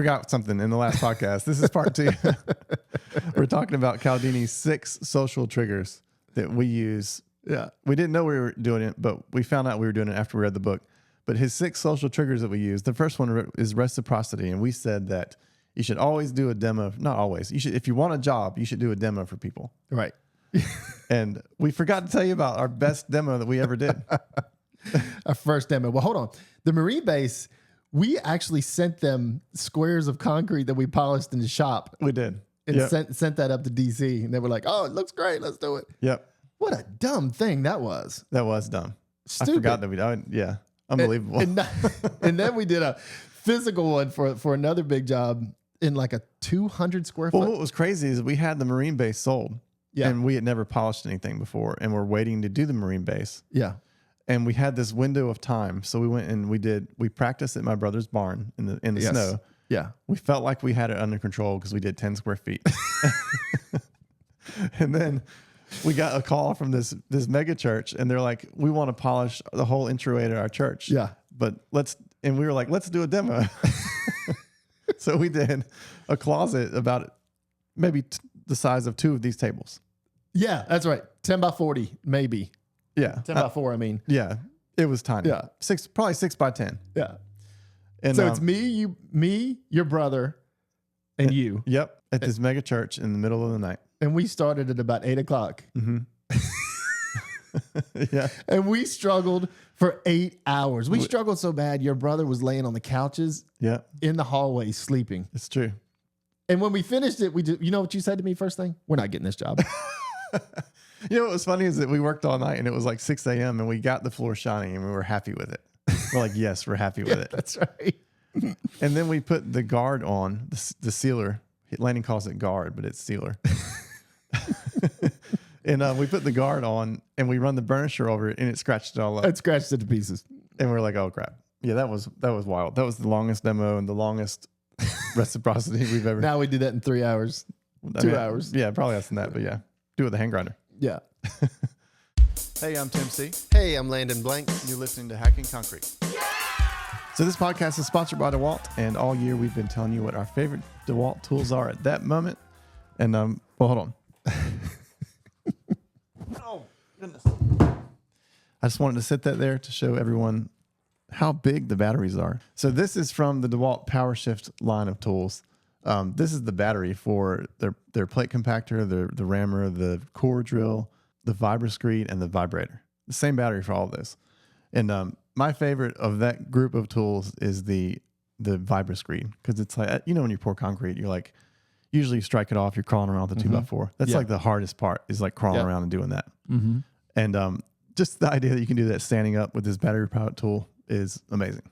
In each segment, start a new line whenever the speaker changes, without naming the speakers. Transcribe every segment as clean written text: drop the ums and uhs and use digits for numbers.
Forgot something in the last podcast. This is part 2. We're talking about Cialdini's 6 social triggers that we use.
Yeah.
We didn't know we were doing it, but we found out we were doing it after we read the book. But his 6 social triggers that we use, the first one is reciprocity. And we said that you should always do a demo. Not always. You should, if you want a job, you should do a demo for people.
Right.
And we forgot to tell you about our best demo that we ever did.
Our first demo. Well, hold on. The Marine base, we actually sent them squares of concrete that we polished in the shop.
We did.
And sent that up to DC. And they were like, oh, it looks great. Let's do it.
Yep.
What a dumb thing that was.
That was dumb.
Stupid.
I forgot that we did. Yeah. Unbelievable.
And then we did a physical one for another big job in like a 200 square foot.
Well, what was crazy is we had the Marine base sold.
Yeah.
And we had never polished anything before. And we're waiting to do the Marine base.
Yeah.
And we had this window of time. So we went and we practiced at my brother's barn in the snow.
Yeah.
We felt like we had it under control because we did 10 square feet. And then we got a call from this mega church, and they're like, we want to polish the whole entryway to our church.
Yeah.
But we were like, let's do a demo. So we did a closet about maybe the size of 2 of these tables.
Yeah, that's right. 10 by 40, maybe.
Yeah.
10 by 4, I mean.
Yeah. It was tiny.
Yeah.
Probably 6 by 10.
Yeah.
And
so it's me, your brother, and you.
Yep. At this mega church in the middle of the night.
And we started at about 8 o'clock.
Mm-hmm. Yeah.
And we struggled for 8 hours. We struggled so bad, your brother was laying on the couches in the hallway sleeping.
It's true.
And when we finished it, you know what you said to me first thing? We're not getting this job.
You know what was funny is that we worked all night and it was like 6 a.m. and we got the floor shining and we were happy with it. We're like, yes, we're happy with it.
That's right.
And then we put the guard on, the sealer. Landon calls it guard, but it's sealer. And we put the guard on and we run the burnisher over it and it scratched it all up.
It scratched it to pieces.
And we're like, oh crap. Yeah, that was wild. That was the longest demo and the longest reciprocity we've ever.
Now we do that in 3 hours, 2 hours.
Yeah, probably less than that, but yeah. Do it with a hand grinder.
Yeah.
Hey, I'm Tim C.
Hey, I'm Landon Blank.
You're listening to Hacking Concrete. Yeah! So this podcast is sponsored by DeWalt, and all year we've been telling you what our favorite DeWalt tools are at that moment. And well, hold on. Oh goodness! I just wanted to set that there to show everyone how big the batteries are. So this is from the DeWalt PowerShift line of tools. This is the battery for their plate compactor, the rammer, the core drill, the vibroscrete, and the vibrator. The same battery for all of this. And my favorite of that group of tools is the vibroscreen, because it's like, you know, when you pour concrete, you're like, usually you strike it off, you're crawling around with the 2x4. That's like the hardest part, is like crawling around and doing that. Mm-hmm. And just the idea that you can do that standing up with this battery powered tool is amazing.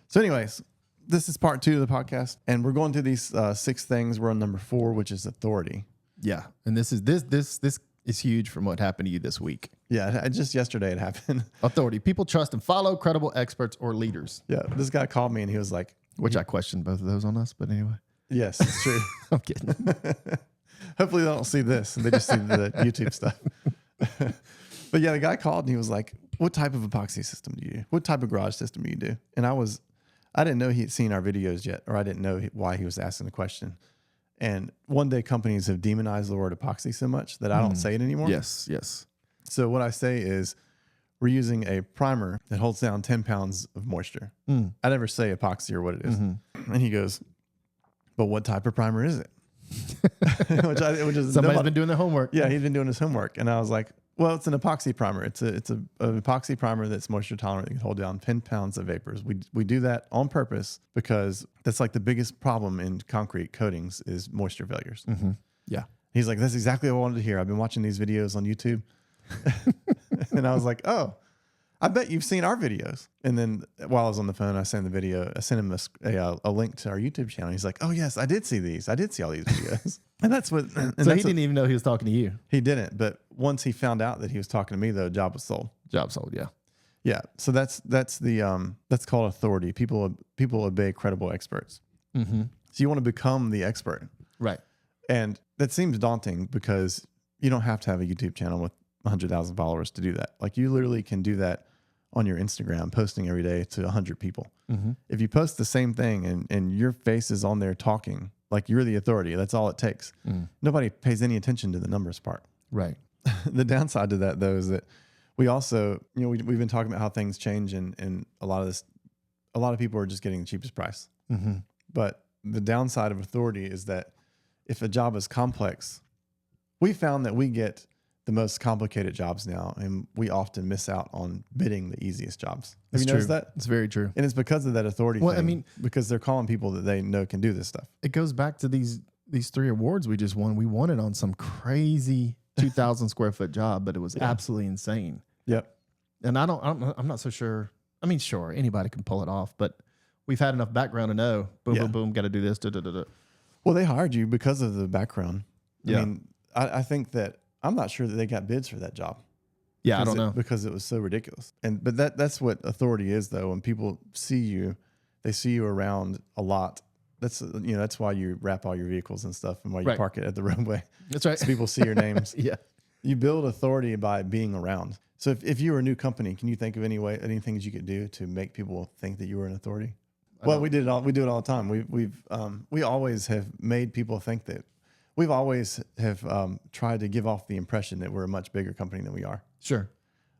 So anyways, this is part 2 of the podcast, and we're going through these 6 things. We're on number 4, which is authority.
Yeah. And this is huge from what happened to you this week.
Yeah, just yesterday it happened.
Authority. People trust and follow credible experts or leaders.
Yeah, this guy called me and he was like...
Which I questioned both of those on us, but anyway.
Yes, it's true.
I'm kidding.
Hopefully they don't see this. They just see the YouTube stuff. But yeah, the guy called and he was like, what type of epoxy system do you do? What type of garage system do you do? And I didn't know he had seen our videos yet, or I didn't know why he was asking the question. And one day companies have demonized the word epoxy so much that I don't say it anymore.
Yes, yes.
So what I say is we're using a primer that holds down 10 pounds of moisture. I never say epoxy or what it is. And he goes, but what type of primer is it? which is
Somebody's been doing their homework.
Yeah, he's been doing his homework. And I was like, well, it's an epoxy primer. It's an epoxy primer that's moisture tolerant. It can hold down 10 pounds of vapors. We do that on purpose because that's like the biggest problem in concrete coatings is moisture failures.
Mm-hmm. Yeah.
He's like, that's exactly what I wanted to hear. I've been watching these videos on YouTube. And I was like, oh, I bet you've seen our videos. And then while I was on the phone, I sent him a link to our YouTube channel. He's like, oh yes, I did see these. I did see all these videos. And that's what. And
so he didn't even know he was talking to you.
He didn't. But once he found out that he was talking to me, the job was sold.
Job sold. Yeah.
Yeah. So that's called authority. People obey credible experts.
Mm-hmm.
So you want to become the expert.
Right.
And that seems daunting because you don't have to have a YouTube channel with 100,000 followers to do that. Like you literally can do that on your Instagram posting every day to 100 people.
Mm-hmm.
If you post the same thing and your face is on there talking like you're the authority, that's all it takes. Nobody pays any attention to the numbers part.
Right.
The downside to that, though, is that we also, we've been talking about how things change, and a lot of people are just getting the cheapest price.
Mm-hmm.
But the downside of authority is that if a job is complex, we found that we get the most complicated jobs now, and we often miss out on bidding the easiest jobs. Have you noticed that?
It's very true.
And it's because of that authority thing. I mean, because they're calling people that they know can do this stuff.
It goes back to these 3 awards we just won. We won it on some crazy 2,000 square foot job, but it was absolutely insane.
Yep.
And I'm not so sure. I mean, sure, anybody can pull it off, but we've had enough background to know, boom, boom, boom, got to do this. Da, da, da, da.
Well, they hired you because of the background.
Yeah.
I mean, I think that I'm not sure that they got bids for that job.
Yeah, I don't know.
Because it was so ridiculous. But that's what authority is, though. When people see you, they see you around a lot. That's why you wrap all your vehicles and stuff, and why you park it at the roadway.
That's right.
So people see your names.
Yeah.
You build authority by being around. So if you were a new company, can you think of any things you could do to make people think that you were an authority? Well, we do it all the time. We always have made people think that. We've always have tried to give off the impression that we're a much bigger company than we are.
Sure.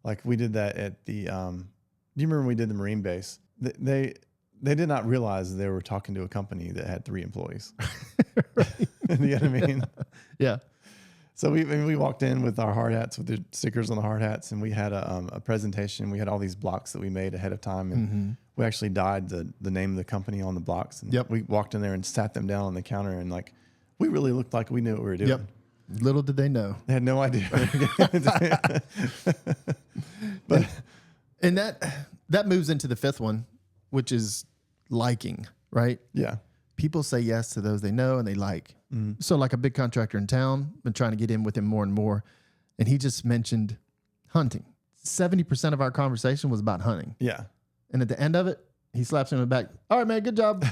Like we did that at the. Do you remember when we did the Marine base? They did not realize they were talking to a company that had 3 employees. You know what I mean?
Yeah.
So we walked in with our hard hats, with the stickers on the hard hats, and we had a presentation. We had all these blocks that we made ahead of time, and we actually dyed the name of the company on the blocks. And we walked in there and sat them down on the counter, and like we really looked like we knew what we were doing.
Yep. Little did they know.
They had no idea. But
and that moves into the 5th one, which is liking, right?
Yeah.
People say yes to those they know and they like. So like a big contractor in town, been trying to get in with him more and more. And he just mentioned hunting. 70% of our conversation was about hunting.
Yeah.
And at the end of it, he slaps him in the back. All right, man, good job.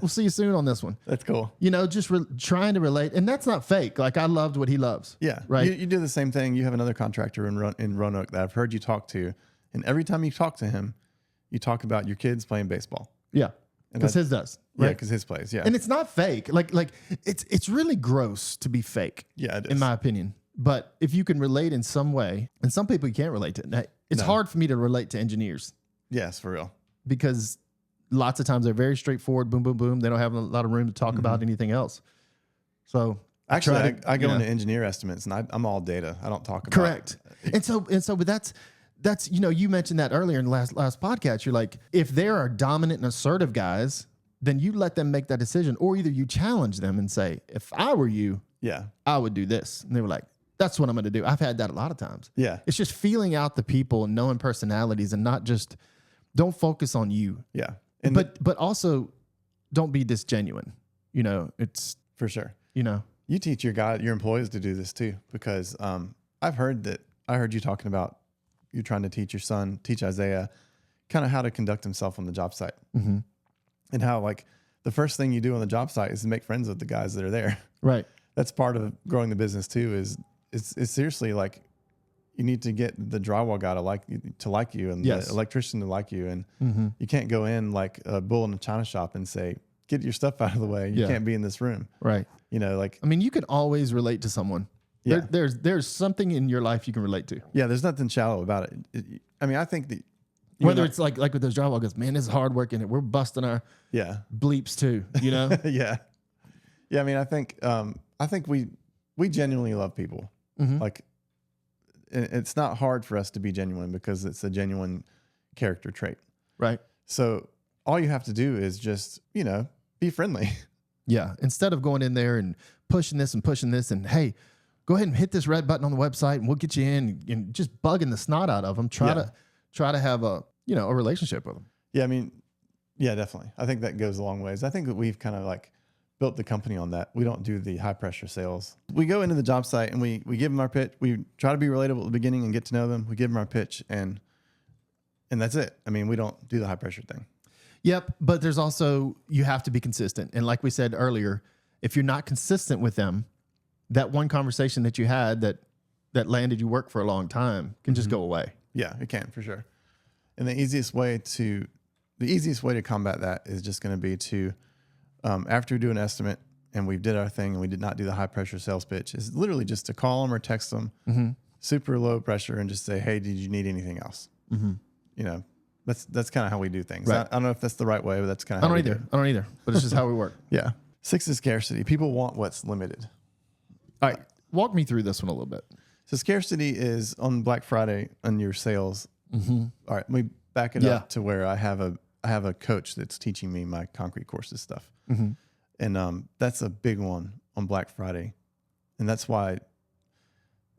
We'll see you soon on this one.
That's cool.
Just trying to relate. And that's not fake. Like I loved what he loves.
Yeah.
Right.
You do the same thing. You have another contractor in Roanoke that I've heard you talk to. And every time you talk to him, you talk about your kids playing baseball.
Yeah. Because his does. Right?
Yeah, because his plays. Yeah.
And it's not fake. Like it's really gross to be fake.
Yeah, it is.
In my opinion. But if you can relate in some way, and some people you can't relate to. It's hard for me to relate to engineers.
Yes, for real.
Because lots of times they're very straightforward. Boom, boom, boom. They don't have a lot of room to talk about anything else. So
actually, I go into engineer estimates, and I'm all data. I don't talk about.
Correct. And so, but that's you mentioned that earlier in the last podcast. You're like, if there are dominant and assertive guys, then you let them make that decision, or either you challenge them and say, if I were you, I would do this. And they were like, that's what I'm going to do. I've had that a lot of times. Yeah. It's just feeling out the people and knowing personalities, and not just don't focus on you. Yeah. And but also don't be disgenuine. It's
for sure.
You
teach your employees to do this too, because I heard you talking about you trying to teach Isaiah kind of how to conduct himself on the job site. Mm-hmm. And how like the first thing you do on the job site is to make friends with the guys that are there. Right. That's part of growing the business too, is it's seriously like you need to get the drywall guy to like you and the electrician to like you. And you can't go in like a bull in a china shop and say, get your stuff out of the way. You can't be in this room. Right.
You can always relate to someone. Yeah. There's something in your life you can relate to.
Yeah. There's nothing shallow about it. I think that
whether it's like with those drywall guys, man, this is hard work and we're busting our bleeps too,
Yeah. I think we genuinely love people. Mm-hmm. Like it's not hard for us to be genuine because it's a genuine character trait. Right. So all you have to do is just, be friendly.
Yeah. Instead of going in there and pushing this and hey, go ahead and hit this red button on the website and we'll get you in, and just bugging the snot out of them. Try to have a relationship with them.
Yeah, definitely. I think that goes a long ways. I think that we've kind of like built the company on that. We don't do the high pressure sales. We go into the job site and we give them our pitch. We try to be relatable at the beginning and get to know them. We give them our pitch and that's it. We don't do the high pressure thing.
Yep. But there's also, you have to be consistent. And like we said earlier, if you're not consistent with them, that one conversation that you had that landed you work for a long time can just go away.
Yeah, it can for sure. And the easiest way to combat that is just going to be to, after we do an estimate and we did our thing and we did not do the high pressure sales pitch, is literally just to call them or text them, super low pressure, and just say, hey, did you need anything else? You know, that's kind of how we do things.
Right.
I don't know if that's the right way, but that's kind of how
I
we do it.
don't either, but it's just how we work.
Yeah. 6 is scarcity. People want what's limited.
All right. Walk me through this one a little bit.
So scarcity is on Black Friday on your sales. All right. Let me back it up to where I have a coach that's teaching me my concrete courses stuff. And that's a big one on Black Friday. And that's why,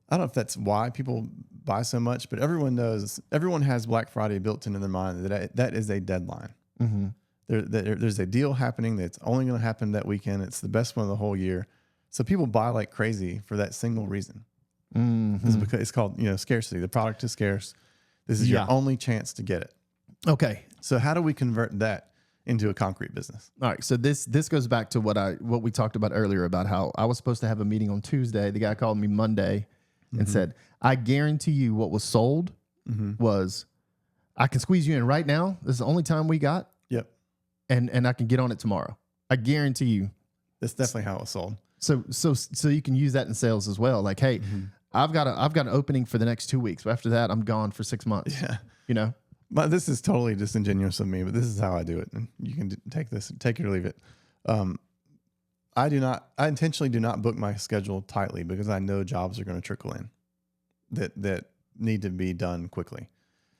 I don't know if that's why people buy so much, but everyone has Black Friday built into their mind that is a deadline. There's a deal happening that's only going to happen that weekend. It's the best one of the whole year. So people buy like crazy for that single reason. It's because it's called, scarcity. The product is scarce. This is your only chance to get it.
Okay.
So how do we convert that into a concrete business?
All right. So this goes back to what we talked about earlier about how I was supposed to have a meeting on Tuesday. The guy called me Monday and said, I guarantee you what was sold was, I can squeeze you in right now. This is the only time we got.
Yep.
And I can get on it tomorrow. I guarantee you.
That's definitely how it was sold.
So you can use that in sales as well. Like, hey, I've got an opening for the next 2 weeks. But after that, I'm gone for 6 months.
Yeah. But this is totally disingenuous of me, but this is how I do it. And you can take it or leave it. I intentionally do not book my schedule tightly because I know jobs are going to trickle in that need to be done quickly.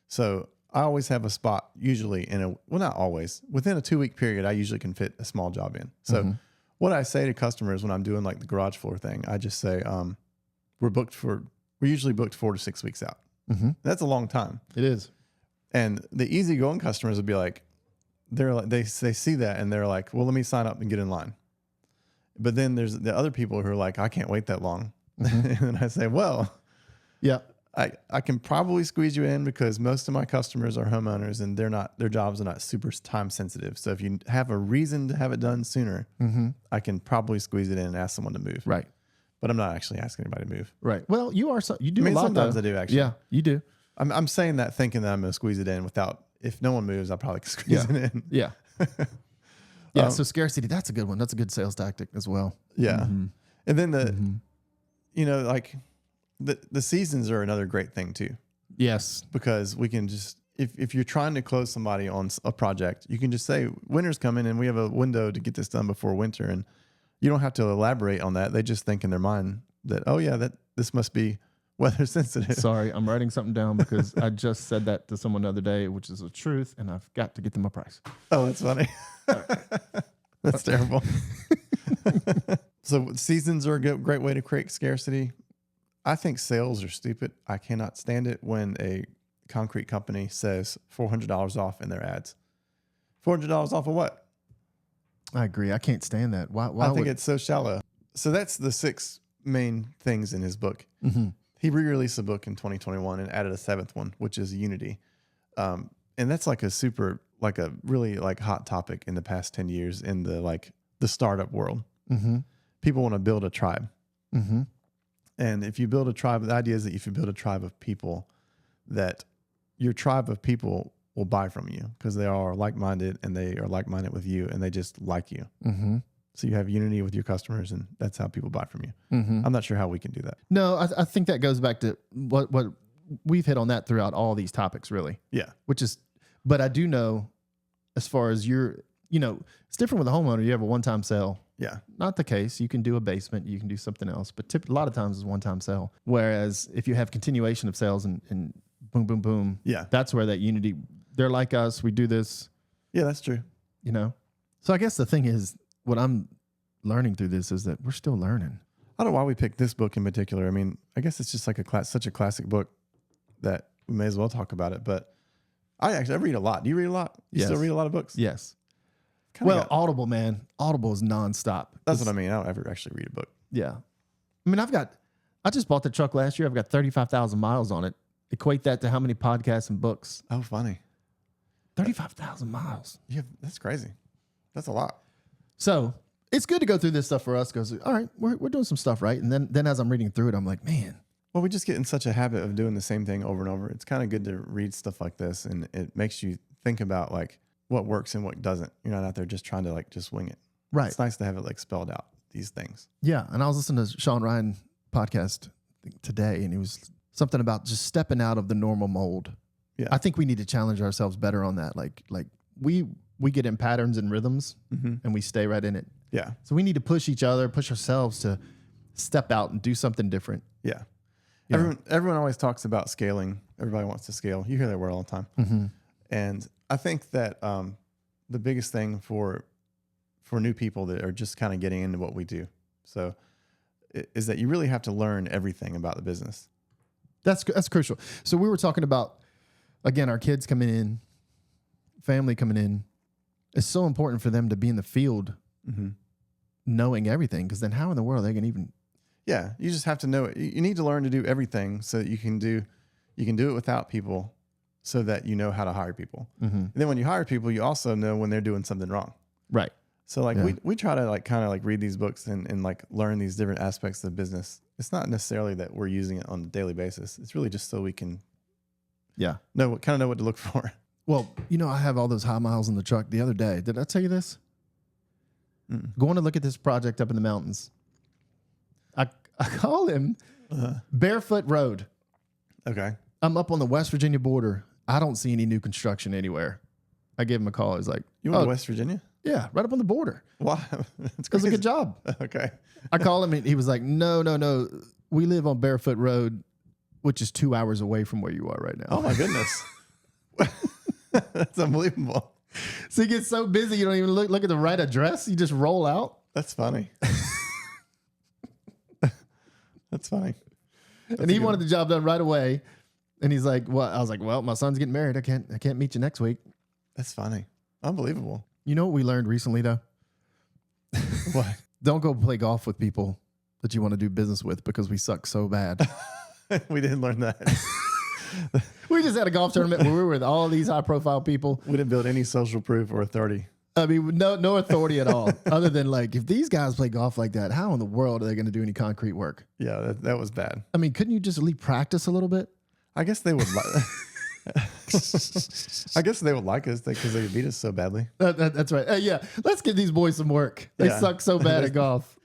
So I always have a spot, usually not always, within a 2-week period, I usually can fit a small job in. So what I say to customers when I'm doing like the garage floor thing, I just say, we're usually booked 4 to 6 weeks out. That's a long time.
It is.
And the easygoing customers would be like, they see that and they're like, well, let me sign up and get in line. But then there's the other people who are like, I can't wait that long. And I say, well, I can probably squeeze you in because most of my customers are homeowners and their jobs are not super time sensitive. So if you have a reason to have it done sooner, I can probably squeeze it in and ask someone to move.
Right.
But I'm not actually asking anybody to move.
Right. Well, you do a lot.
Sometimes I do actually.
Yeah, you do.
I'm saying that thinking that I'm going to squeeze it in without, if no one moves, I'll probably squeeze it in.
Yeah. Yeah. So scarcity, that's a good one. That's a good sales tactic as well.
Yeah. And then like the seasons are another great thing too.
Yes.
Because we can just, if you're trying to close somebody on a project, you can just say winter's coming and we have a window to get this done before winter. And you don't have to elaborate on that. They just think in their mind that, oh yeah, this must be weather sensitive.
Sorry, I'm writing something down because I just said that to someone the other day, which is the truth, and I've got to get them a price.
Oh, that's funny. That's terrible. So seasons are a great way to create scarcity. I think sales are stupid. I cannot stand it when a concrete company says $400 off in their ads. $400 off of what?
I agree. I can't stand that. Why
I think it's so shallow. So that's the 6 main things in his book. He re-released a book in 2021 and added a 7th one, which is Unity. And that's like a really hot topic in the past 10 years in the startup world. People want to build a tribe. And if you build a tribe, the idea is that if you build a tribe of people, that your tribe of people will buy from you because they are like-minded and they are like-minded with you and they just like you. So you have unity with your customers and that's how people buy from you. I'm not sure how we can do that.
No, I think that goes back to what we've hit on that throughout all these topics, really.
Yeah.
But I do know as far as it's different with a homeowner. You have a one-time sale.
Yeah.
Not the case. You can do a basement. You can do something else. But a lot of times it's one-time sale. Whereas if you have continuation of sales and boom, boom, boom.
Yeah.
That's where that unity, they're like us. We do this.
Yeah, that's true.
So I guess the thing is, what I'm learning through this is that we're still learning.
I don't know why we picked this book in particular. I mean, I guess it's just like such a classic book that we may as well talk about it. But I read a lot. Do you read a lot? You still read a lot of books?
Yes. Audible, man. Audible is nonstop.
That's what I mean. I don't ever actually read a book.
Yeah. I mean, I just bought the truck last year. I've got 35,000 miles on it. Equate that to how many podcasts and books.
Oh, funny.
35,000 miles.
Yeah, that's crazy. That's a lot.
So it's good to go through this stuff for us because, all right, we're doing some stuff right. And then as I'm reading through it, I'm like, man,
Well, we just get in such a habit of doing the same thing over and over. It's kind of good to read stuff like this, and it makes you think about like what works and what doesn't. You're not out there just trying to like just wing it.
Right.
It's nice to have it like spelled out, these things.
Yeah. And I was listening to Sean Ryan podcast today, and it was something about just stepping out of the normal mold.
Yeah.
I think we need to challenge ourselves better on that. Like we get in patterns and rhythms and we stay right in it.
Yeah.
So we need to push each other, push ourselves to step out and do something different.
Yeah.
Yeah.
Everyone always talks about scaling. Everybody wants to scale. You hear that word all the time.
Mm-hmm.
And I think that the biggest thing for new people that are just kind of getting into what we do, so is that you really have to learn everything about the business.
That's crucial. So we were talking about, again, our kids coming in, family coming in. It's so important for them to be in the field knowing everything, because then how in the world are they going to even...
Yeah, you just have to know it. You need to learn to do everything so that you can do it without people, so that you know how to hire people. And then when you hire people, you also know when they're doing something wrong.
Right.
So like we try to like kind of like read these books and like learn these different aspects of the business. It's not necessarily that we're using it on a daily basis. It's really just so we can know what to look for.
Well, I have all those high miles in the truck. The other day, did I tell you this? Going to look at this project up in the mountains. I call him Barefoot Road.
Okay.
I'm up on the West Virginia border. I don't see any new construction anywhere. I gave him a call. He's like,
"You went to West Virginia?"
Yeah, right up on the border.
Wow,
It was a good job.
Okay.
I called him and he was like, no. We live on Barefoot Road, which is 2 hours away from where you are right now.
Oh my goodness. That's unbelievable.
So you get so busy, you don't even look at the right address. You just roll out.
That's funny. That's funny.
And he wanted the job done right away. And he's like, "Well," I was like, "Well, my son's getting married. I can't meet you next week."
That's funny. Unbelievable.
You know what we learned recently though?
What?
Don't go play golf with people that you want to do business with, because we suck so bad.
We didn't learn that.
We just had a golf tournament where we were with all these high profile people.
We didn't build any social proof or authority.
I mean, no authority at all, other than like, if these guys play golf like that, how in the world are they going to do any concrete work?
Yeah, that was bad.
I mean, couldn't you just at least practice a little bit?
I guess they would I guess they would like us because they beat us so badly.
That's right. Yeah, let's give these boys some work. They suck so bad at golf.